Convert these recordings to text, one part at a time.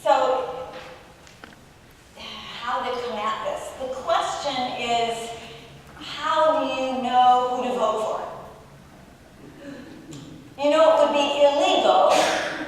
So, how to come at this? The question is, how do you know who to vote for? You know, it would be illegal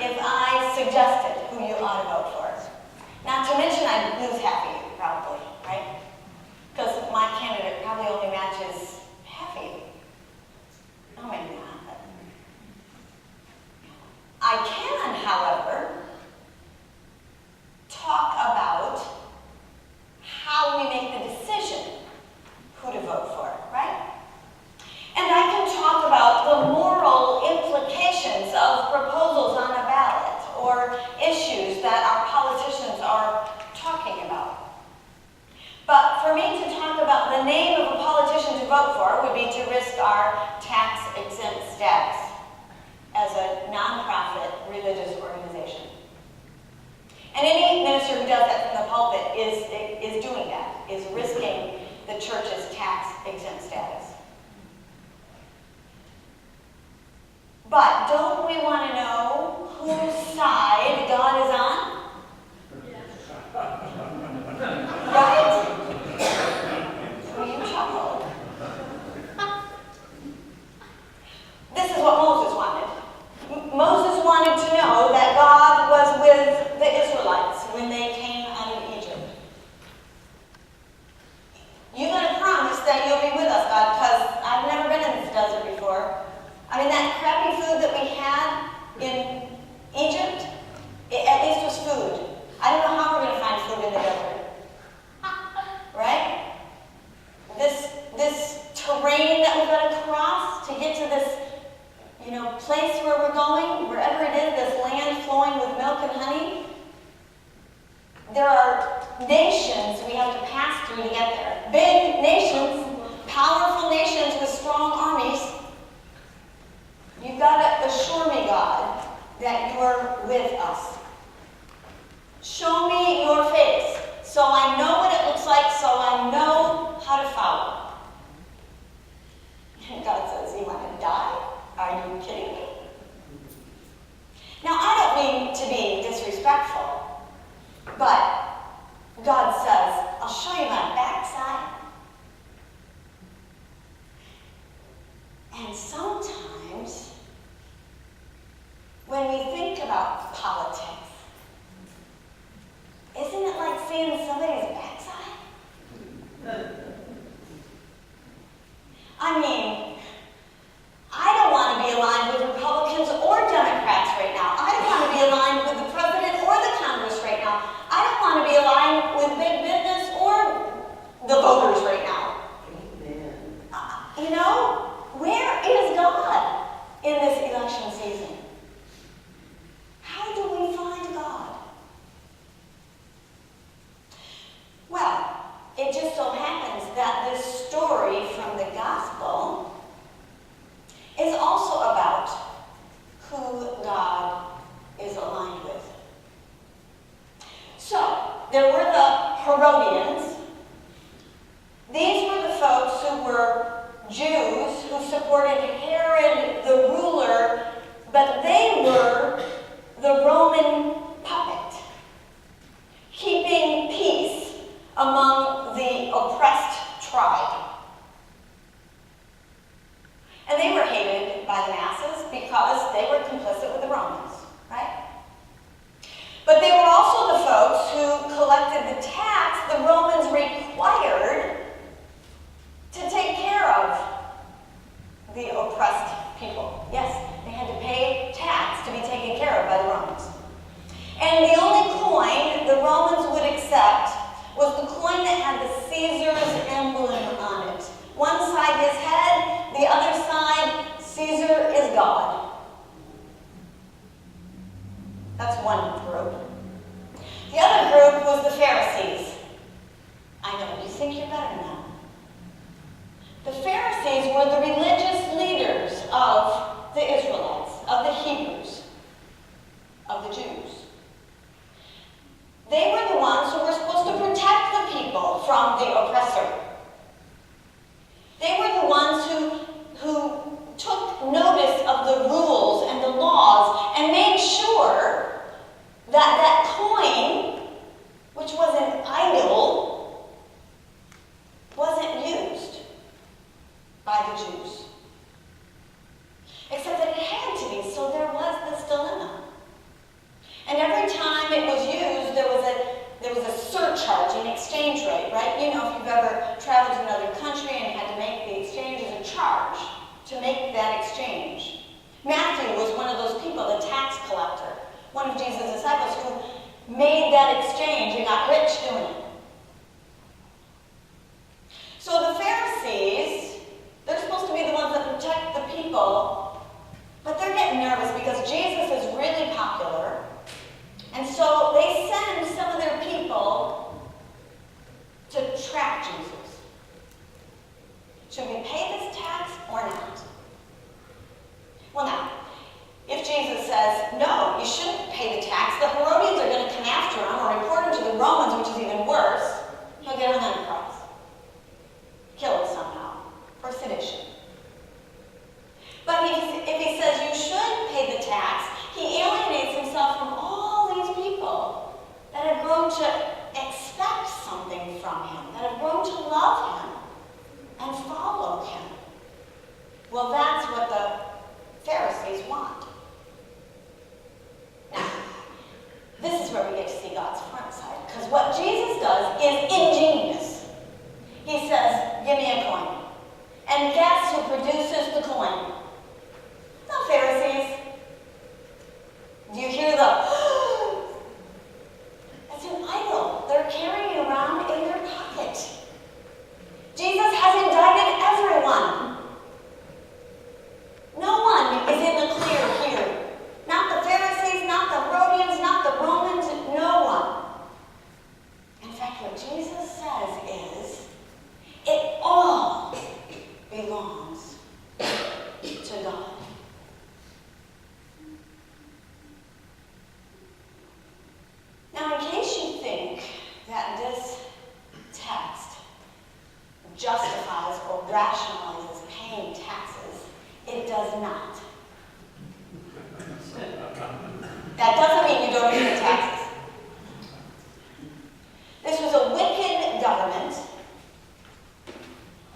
if I suggested who you ought to vote for. Not to mention I'd lose half of you, probably, right? Because my candidate probably only matches half of you. Oh, maybe not. But I can, however, talk about how we make the decision who to vote for, right? And I can talk about the moral implications of proposals on a ballot or issues that our politicians are talking about. But for me to talk about the name of a politician to vote for would be to risk our tax-exempt status as a nonprofit religious organization. And any minister who does that from the pulpit is doing that, is risking the church's tax-exempt status. But don't we want to know whose side God is on? Right? Well, you chuckle. This is what Moses wanted. Moses wanted to know that God was with the Israelites when they came out of Egypt. You got to promise that you'll be with us, God, because I've never been in this desert before. I mean, that crappy food that we had in Egypt, it at least was food. I don't know how we're going to find food in the desert. Right? This terrain that we've got to cross to get to this, place where we're going, wherever it is, this land flowing with milk and honey. There are nations we have to pass through to get there. Big nations, powerful nations with strong armies. You've got to assure me, God, that you're with us. Show me your face so I know what it looks like, so I know how to follow. And God says, you want to die? Are you kidding me? Now, I don't mean to be disrespectful, but God says, I'll show you my backside. And sometimes, when we think about politics, isn't it like seeing somebody's backside? I mean, I don't want to be aligned with Republicans or Democrats right now. I don't want to be aligned with the president or the Congress right now. I don't want to be aligned with big business or the voters right now. Amen. Where is God in this election season? How do we find God? Well, it just so happens that this story from the gospel is also about who God is aligned with. So, there were the Herodians. These were the folks who were Jews who supported Herod the ruler, but they were the Roman puppet, keeping peace among the oppressed tribe. And they were hated by the masses because they were complicit with the Romans, right? But they were also the folks who collected the tax the Romans required to take care of the oppressed people. Yes, they had to pay tax to be taken care of by the Romans. And the only coin the Romans would accept was the coin that had the Caesar's emblem on it. One side his head, the other side, Caesar is God. That's one group. The other group was the Pharisees. I know, you think you're better now. The Pharisees were the religious leaders of the Israelites, of the Hebrews, of the Jews. They were the ones who were supposed to protect the people from the oppressor. They were the ones who took notice of the rules and the laws and made sure that that coin exchange rate, right? You know, if you've ever traveled to another country and had to make the exchange as a charge to make that exchange. Matthew was one of those people, the tax collector, one of Jesus' disciples who made that exchange and got rich doing it. So the Pharisees, they're supposed to be the ones that protect the people, but they're getting nervous because Jesus is really popular. And so they send some of their people to trap Jesus. Should we pay this tax or not? Well, now, if Jesus says, no, you shouldn't pay the tax, the Herodians are going to come after him or report him to the Romans, which is even worse. He'll get hung on a cross. Kill him somehow for sedition. But if he says you should pay the tax, he alienates himself from all these people that have grown to expect something from him, that have grown to love him and follow him. Well, that's what the Pharisees want. Now, this is where we get to see God's front side, because what Jesus does is ingenious. He says, give me a coin. And guess who produces the coin? The Pharisees. Do you hear the, that's an idol they're carrying around in their pocket. Jesus has indicted everyone. No one is in the clear here. Not the Pharisees, not the Herodians, not the Romans, no one. In fact, what Jesus says is, it all belongs to God. Now, in case you think that this text justifies or rationalizes paying taxes, it does not. That doesn't mean you don't pay taxes. This was a wicked government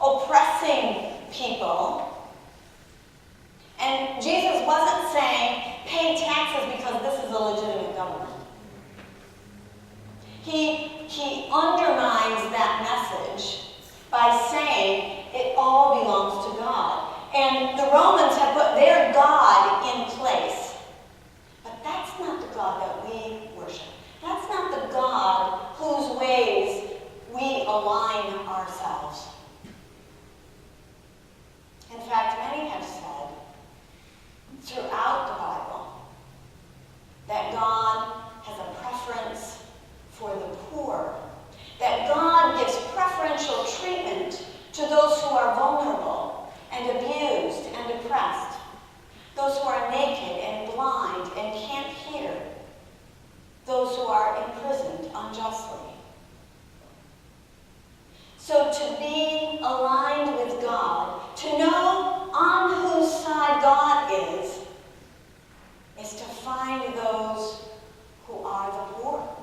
oppressing people. And Jesus wasn't saying, pay taxes because this is a legitimate government. He undermines that message by saying it all belongs to God. And the Romans have put their God in place. But that's not the God that we worship. That's not the God whose ways we align ourselves. In fact, many have said throughout the Bible that God has a preference for the poor, that God gives preferential treatment to those who are vulnerable and abused and oppressed, those who are naked and blind and can't hear, those who are imprisoned unjustly. So to be aligned with God, to know on whose side God is to find those who are the poor,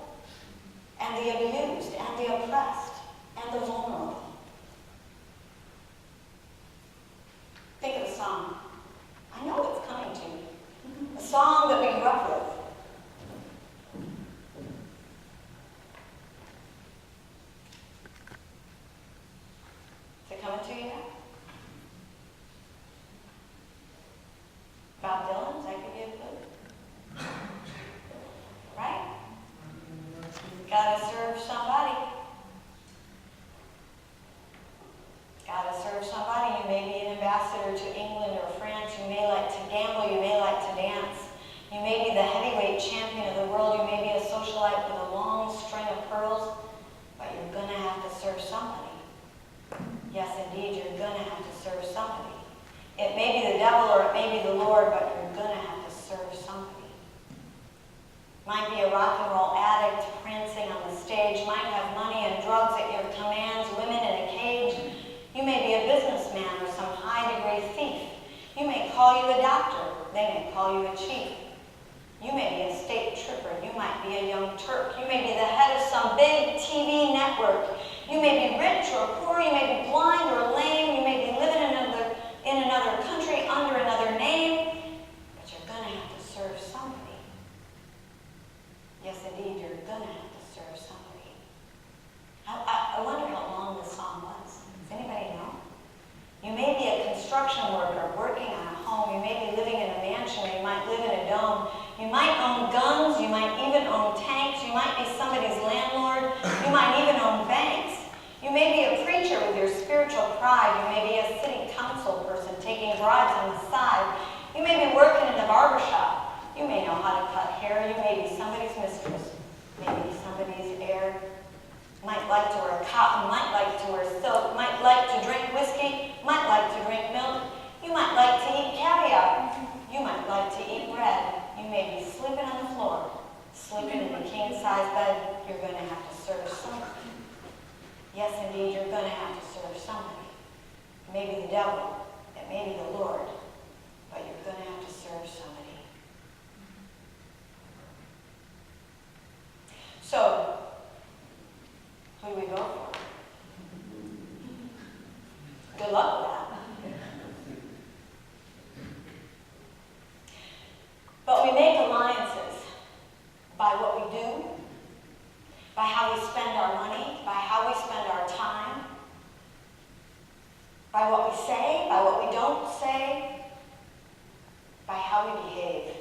and the abused, and the oppressed, and the vulnerable. Think of a song. I know it's coming to you. A song that we grew up with. Is it coming to you now? Bob Dylan, does that give you a clue? Right? Gotta serve somebody. Gotta serve somebody. You may be an ambassador to England or France. You may like to gamble. You may like to dance. You may be the heavyweight champion of the world. You may be a socialite with a long string of pearls. But you're going to have to serve somebody. Yes, indeed, you're going to have to serve somebody. It may be the devil or it may be the Lord, but you're going to have to serve somebody. Might be a rock and roll addict prancing on the stage, might have money and drugs at your commands, women in a cage. You may be a businessman or some high-degree thief. You may call you a doctor. They may call you a chief. You may be a state trooper. You might be a young Turk. You may be the head of some big TV network. You may be rich or poor. You may be blind or lame. You may be living in another country under another name. But you're going to have to serve somebody. Yes, indeed, you're going to have to serve somebody. I might even own tanks. You might be somebody's landlord. You might even own banks. You may be a preacher with your spiritual pride. You may be a city council person taking bribes on the side. You may be working in the barber shop. You may know how to cut hair. You may be somebody's mistress. Maybe somebody's heir. Might like to wear cotton. Might like to wear silk. Might like to drink whiskey. Might like to drink milk. You might like to eat caviar. You might like to eat bread. You may be sleeping on the floor, sleeping in a king-size bed. You're going to have to serve somebody. Yes, indeed, you're going to have to serve somebody. It may be the devil. It may be the Lord. But you're going to have to serve somebody. So, who do we vote for? Good luck with that. But we make alliances by what we do, by how we spend our money, by how we spend our time, by what we say, by what we don't say, by how we behave.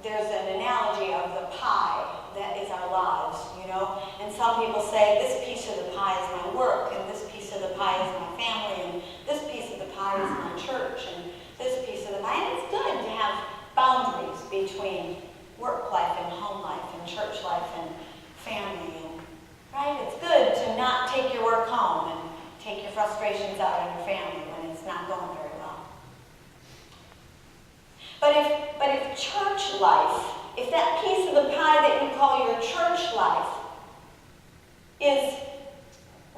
There's an analogy of the pie that is our lives, you know. And some people say, this piece of the pie is my work, and this piece of the pie is my family, and this piece of the pie is my church, and this piece of the pie. And it's good to have boundaries between work life and home life and church life and family. And, right? It's good to not take your work home and take your frustrations out on your family when it's not going very well. But if church life, if that piece of the pie that you call your church life is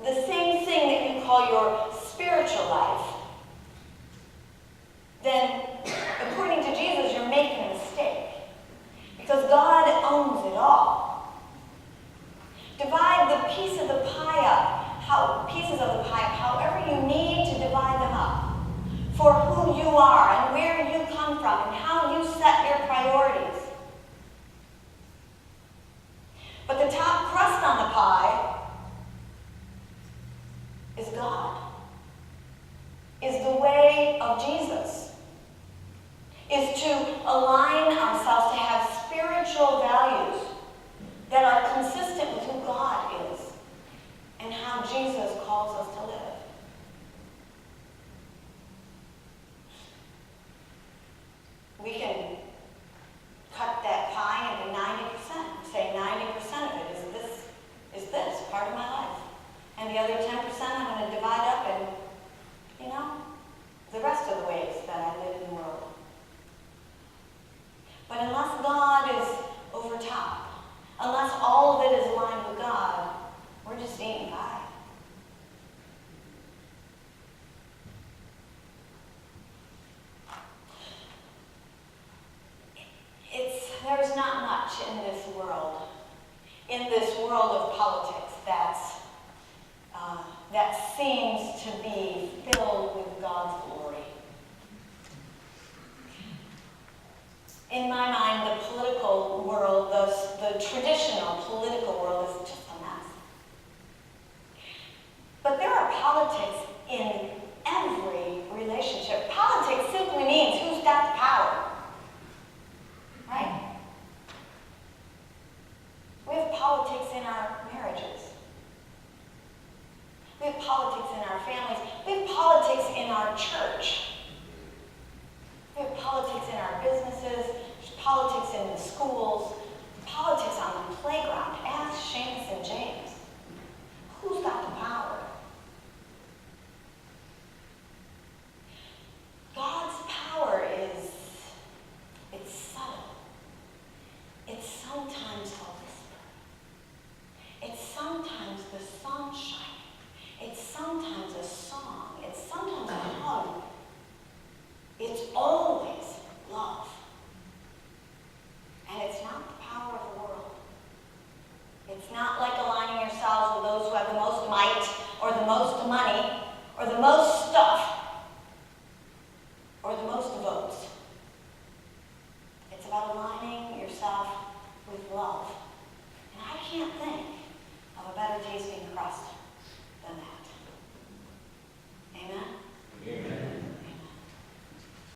the same thing that you call your spiritual life, then according to Jesus, you're making a mistake. Because God owns it all. Divide the piece of the pie up, pieces of the pie, however you need to divide them up, for who you are and where you come from and how you set your priorities. But the top crust on the pie is God, is the way of Jesus, is to align ourselves to have spiritual values that are consistent with who God is and how Jesus calls us to live. We can cut that pie into 90%. Say 90% of it is this part of my life. And the other 10% I'm going to divide up and, the rest of the ways that I live in the world. But unless God is over top, unless all of it is aligned with God, we're just eating pie. There's not much in this world of politics that seems to be filled with God's glory. In my mind, the political world, the traditional political world is just a mess. But there are politics in every relationship. Politics simply means who's got the power. Right? We have politics in our marriages. We have politics in our families. We have politics in our church. We have politics in our businesses. There's politics in the schools. Politics on the playground. Ask Seamus and James. Who's got the power? God's power it's subtle. It's sometimes a whisper. It's sometimes the sunshine. It's sometimes a song. It's sometimes a hug. It's always love. And it's not the power of the world. It's not like aligning yourselves with those who have the most might, or the most money, or the most stuff, or the most votes. It's about aligning yourself with love. And I can't think of a better tasting crust than that.